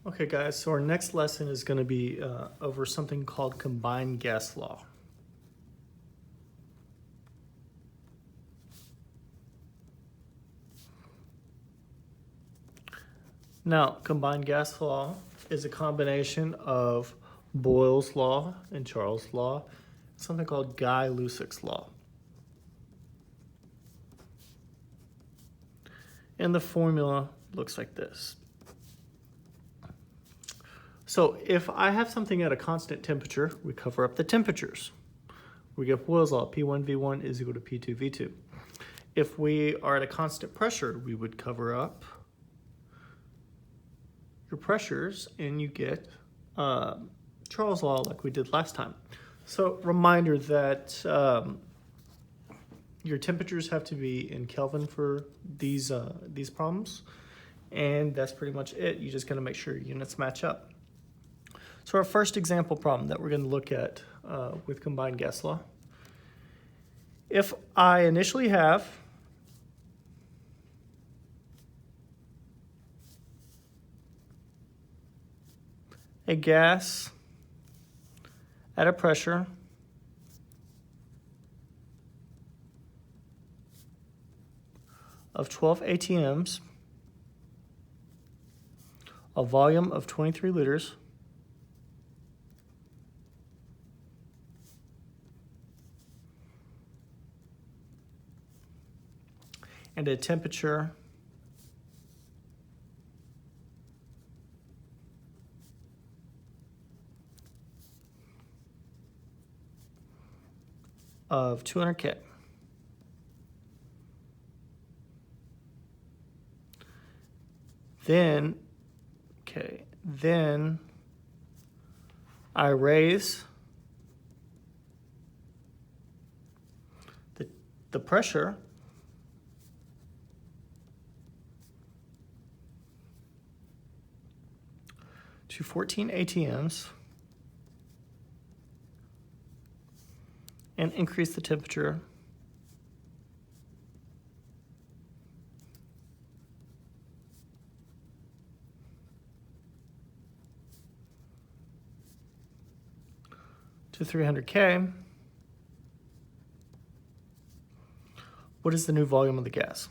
Okay, guys, so our next lesson is going to be over something called combined gas law. Now, combined gas law is a combination of Boyle's law and Charles' law, something called Guy-Lussac's law. And the formula looks like this. So if I have something at a constant temperature, we cover up the temperatures. We get Boyle's law, P1V1 is equal to P2V2. If we are at a constant pressure, we would cover up your pressures and you get Charles' law like we did last time. So reminder that your temperatures have to be in Kelvin for these problems, and that's pretty much it. You just gotta make sure your units match up. So our first example problem that we're gonna look at with combined gas law. If I initially have a gas at a pressure of 12 ATMs, a volume of 23 liters, and a temperature of 200 K. Then I raise the pressure to 14 ATMs and increase the temperature to 300 K. What is the new volume of the gas?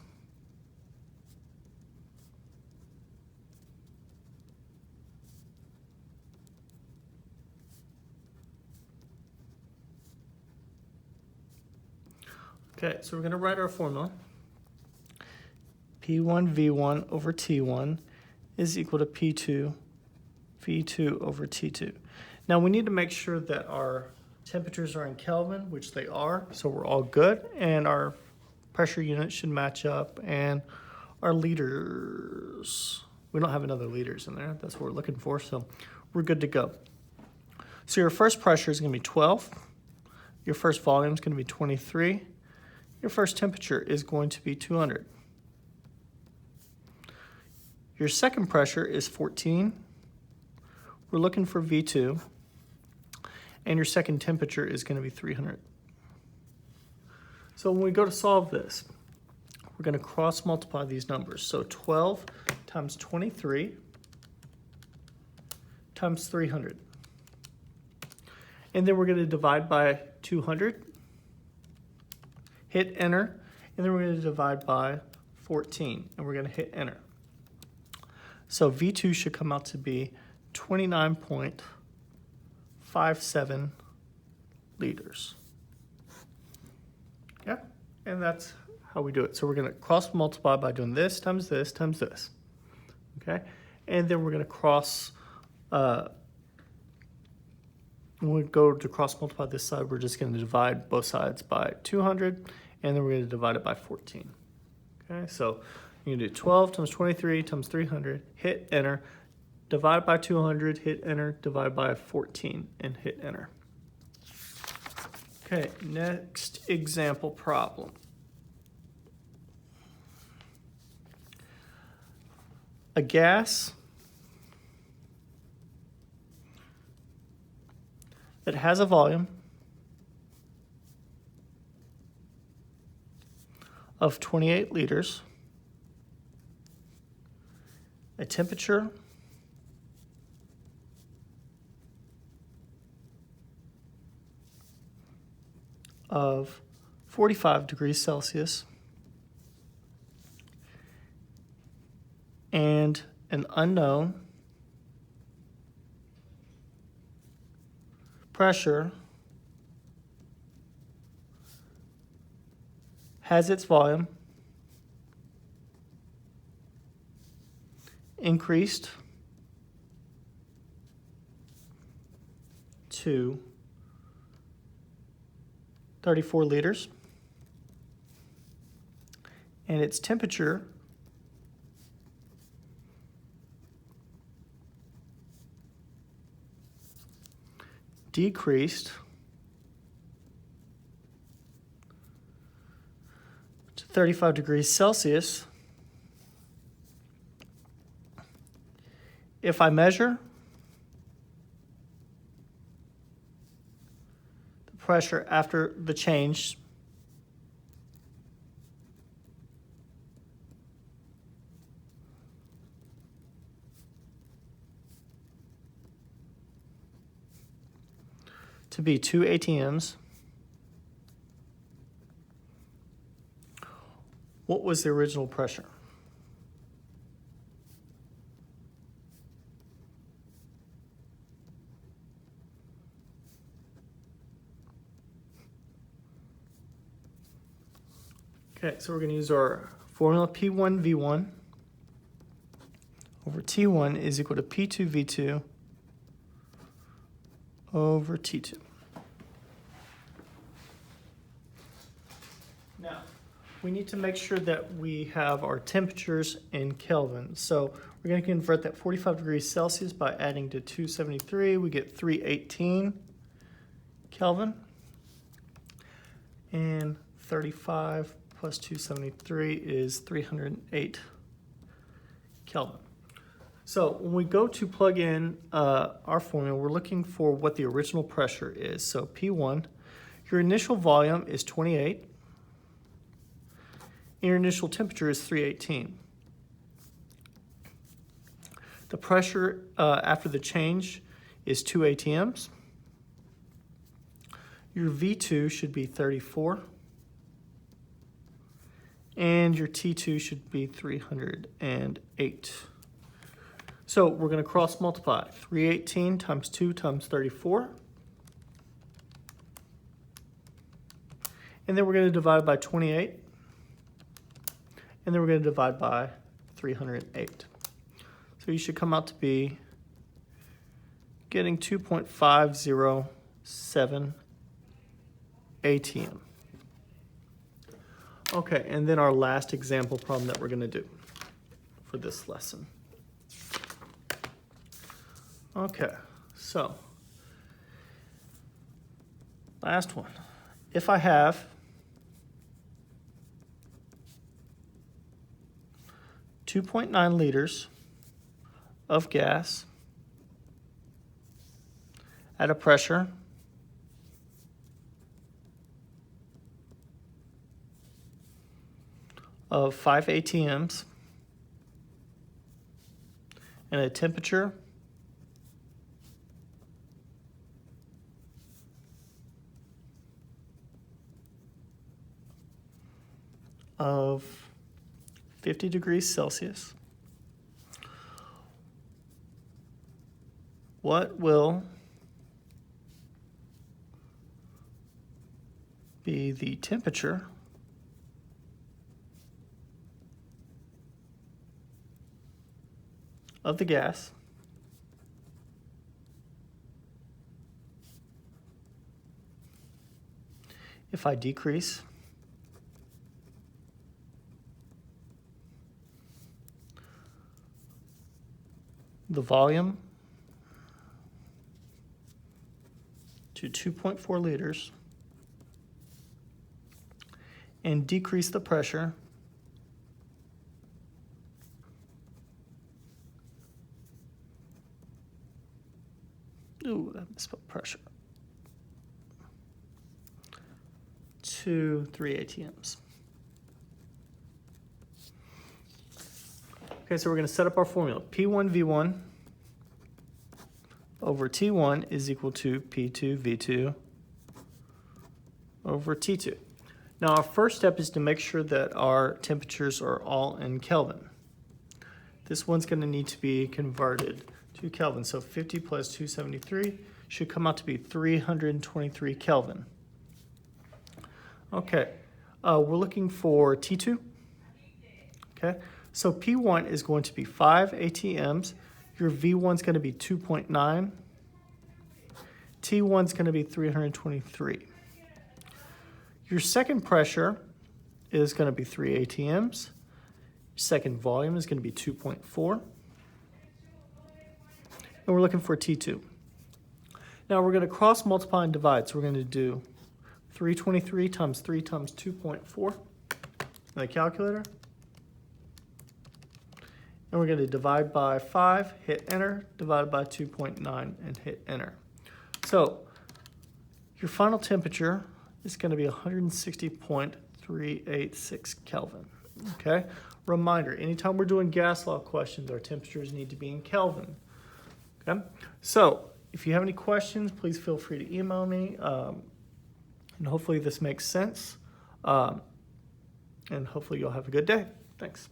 Okay, so we're going to write our formula. P1V1 over T1 is equal to P2V2 over T2. Now we need to make sure that our temperatures are in Kelvin, which they are, so we're all good, and our pressure units should match up, and our liters, we don't have another liters in there, that's what we're looking for, so we're good to go. So your first pressure is going to be 12, your first volume is going to be 23, your first temperature is going to be 200. Your second pressure is 14. We're looking for V2. And your second temperature is going to be 300. So when we go to solve this, we're going to cross multiply these numbers. So 12 times 23 times 300. And then we're going to divide by 200. Hit enter, and then we're going to divide by 14, and we're going to hit enter. So V2 should come out to be 29.57 liters. Yeah, and that's how we do it. So we're going to cross multiply by doing this times this times this. Okay, and then we're going to cross, when we go to cross multiply this side, we're just going to divide both sides by 200, and then we're going to divide it by 14. Okay, so you can do 12 times 23 times 300, hit enter, divide by 200, hit enter, divide by 14, and hit enter. Okay, next example problem. A gas that has a volume of 28 liters, a temperature of 45 degrees Celsius and an unknown pressure has its volume increased to 34 liters, and its temperature decreased to 35 degrees Celsius. If I measure the pressure after the change, to be 2 ATMs, what was the original pressure? Okay, so we're going to use our formula P1V1 over T1 is equal to P2V2 over T2. Now, we need to make sure that we have our temperatures in Kelvin. So we're going to convert that 45 degrees Celsius by adding to 273. We get 318 Kelvin. And 35 plus 273 is 308 Kelvin. So when we go to plug in our formula, we're looking for what the original pressure is. So P1, your initial volume is 28. And your initial temperature is 318. The pressure after the change is 2 ATMs. Your V2 should be 34. And your T2 should be 308. So we're going to cross multiply. 318 times 2 times 34. And then we're going to divide by 28. And then we're going to divide by 308. So you should come out to be getting 2.507 ATM. Okay, and then our last example problem that we're going to do for this lesson. Okay, so last one. If I have 2.9 liters of gas at a pressure of 5 ATMs and a temperature of 50 degrees Celsius, what will be the temperature of the gas if I decrease the volume to 2.4 liters and decrease the pressure that misspelled pressure to 3 ATMs. Okay, so we're going to set up our formula. P1V1 over T1 is equal to P2V2 over T2. Now our first step is to make sure that our temperatures are all in Kelvin. This one's going to need to be converted to Kelvin. So 50 plus 273 should come out to be 323 Kelvin. Okay, we're looking for T2. Okay, so P1 is going to be 5 ATMs. Your V1 is going to be 2.9. T1 is going to be 323. Your second pressure is going to be 3 ATMs. Second volume is going to be 2.4. And we're looking for T2. Now we're going to cross multiply and divide. So we're going to do 323 times 3 times 2.4 on the calculator. And we're going to divide by 5, hit enter, divide by 2.9 and hit enter. So your final temperature is going to be 160.386 Kelvin. Okay? Reminder, anytime we're doing gas law questions, our temperatures need to be in Kelvin. Okay? So if you have any questions, please feel free to email me. And hopefully this makes sense. And hopefully you'll have a good day. Thanks.